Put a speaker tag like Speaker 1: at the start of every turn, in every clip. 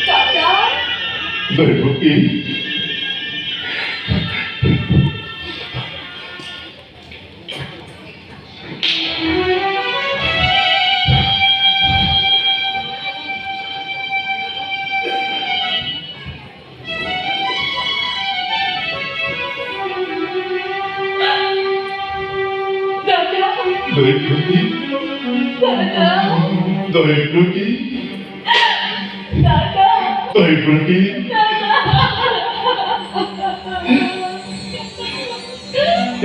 Speaker 1: দাদা
Speaker 2: দৈবকী দৈবকী
Speaker 1: দাদা
Speaker 2: দৈবকী
Speaker 1: দাদা
Speaker 2: দৈবকী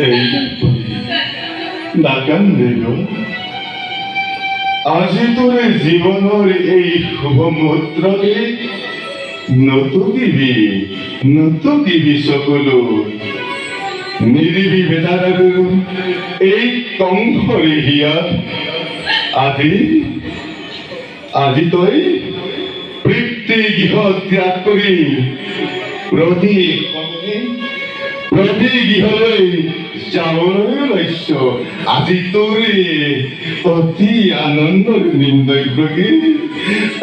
Speaker 2: এই নাকান্দিল আজি তোৰে জীৱনৰ এই শুভ মুহূৰ্ততে নতুকিবি চকুলো নিৰিবি বেদাৰ আৰু এই কংসৰে হিয়াত আজি তই বৃত্তি গৃহ ত্যাগ কৰি প্ৰতি গৃহলৈ যাবলৈ ওলাইছ আজি তোৰে অতি আনন্দৰ দিন দৈবকী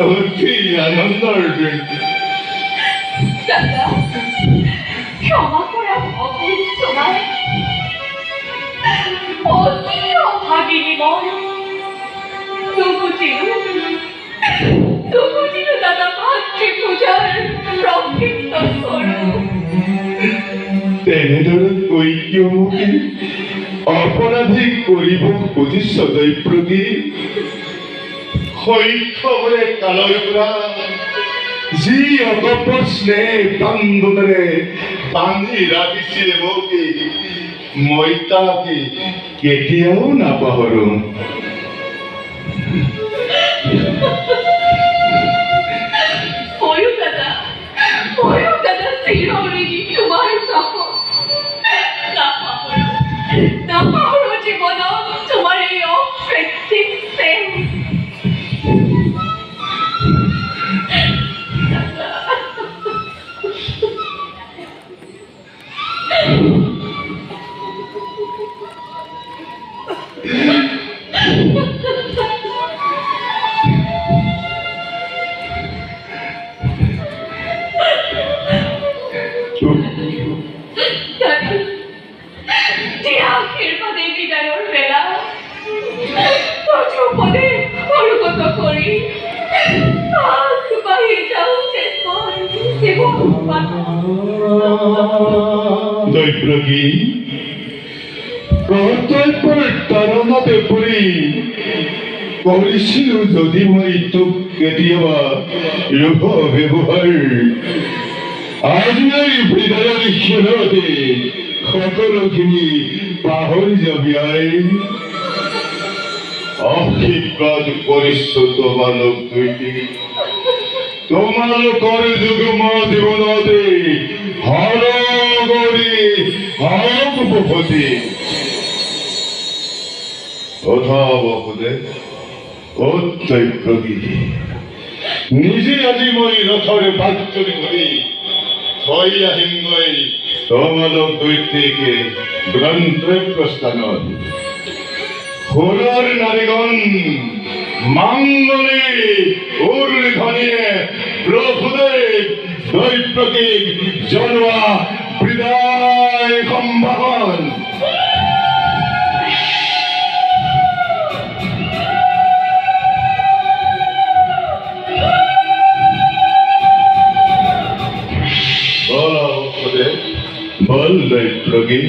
Speaker 2: অতি আনন্দৰ দিন
Speaker 1: দাদা ক্ষমা কৰা ভগৱান তোমাৰ অতি অভাগিনী মই নুবুজিলো দাদা ভাতৃ পূজাৰ প্ৰকৃত স্বৰূপ
Speaker 2: তেনেদৰে কৈ কিয় মোক অপৰাধী কৰিব খুজিছ দৈবকী শৈশৱৰে কালৰ পৰা যি অকপট স্নেহ বান্ধোনেৰে বান্ধি ৰাখিছে মোক মই তাক কেতিয়াও নাপাহৰো
Speaker 1: ময়ো দাদা চিৰঋণী তোমাৰ নাপাহৰো জীৱনত তোমাৰ এই অকৃত্ৰিম প্ৰেম আশীৰ্বাদে বিদায়ৰ বেলা পদে অনুগত কৰি আগবাঢ়ি যাওঁ
Speaker 2: দৈবকী কৰ্তব্যৰ তাৰণতে পৰি কৰিছিলো যদি মই তোক কেতিয়াবা লোভ ব্যৱহাৰ আজি এই হৃদয়ৰ শিৰতে সকলোখিনি পাহৰি যাবি আই আশীৰ্বাদ কৰিছো তোমালোকৰ যুগ্ম জীৱনতে হৰগৰি অথাবসুদে দৈবকী নিজে আজি মই ৰথৰে বাটচৰি ধৰি থৈ আহিমগৈ তোমালোক দৈত্যকে গন্তব্যস্থানত সুৰৰ নাৰীগণ মাংগলে উৰুলি ধ্বনিয়ে প্ৰভুদেৱ দৈবকীক জনোৱা বিদায় সম্ভাষণ বল দৈবকী